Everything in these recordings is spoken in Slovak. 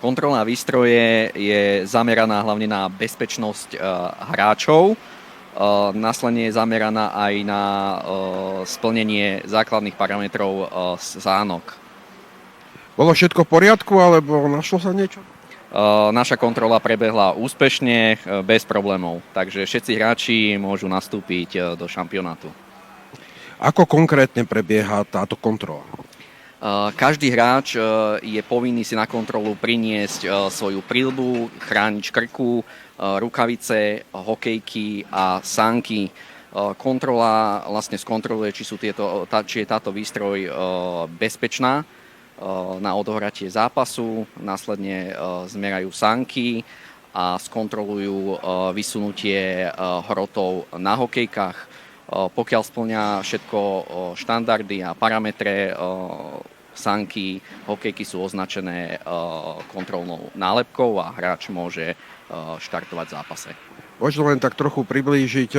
Kontrola výstroje je zameraná hlavne na bezpečnosť hráčov. Následne je zameraná aj na splnenie základných parametrov sánok. Bolo všetko v poriadku, alebo našlo sa niečo? Naša kontrola prebehla úspešne, bez problémov, takže všetci hráči môžu nastúpiť do šampionátu. Ako konkrétne prebieha táto kontrola? Každý hráč je povinný si na kontrolu priniesť svoju príľbu, chránič krku, rukavice, hokejky a sánky. Kontrola vlastne skontroluje, či je táto výstroj bezpečná na odohratie zápasu, následne zmerajú sánky a skontrolujú vysunutie hrotov na hokejkách. Pokiaľ spĺňa všetko štandardy a parametre, sánky, hokejky sú označené kontrolnou nálepkou a hráč môže štartovať v zápase. Možno len tak trochu priblížiť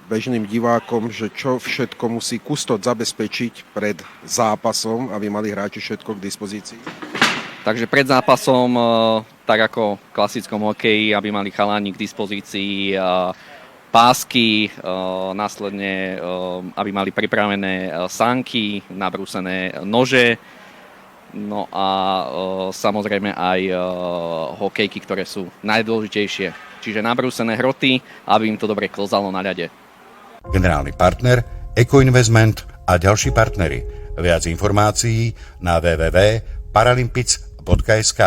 bežným divákom, že čo všetko musí kustód zabezpečiť pred zápasom, aby mali hráči všetko k dispozícii? Takže pred zápasom, tak ako v klasickom hokeji, aby mali chalani k dispozícii pásky, následne aby mali pripravené sánky, nabrúsené nože, no a samozrejme aj hokejky, ktoré sú najdôležitejšie. Čiže nabrúsené hroty, aby im to dobre klzalo na ľade. Generálny partner Eco Investment a ďalší partneri. Viac informácií na www.paralympics.sk.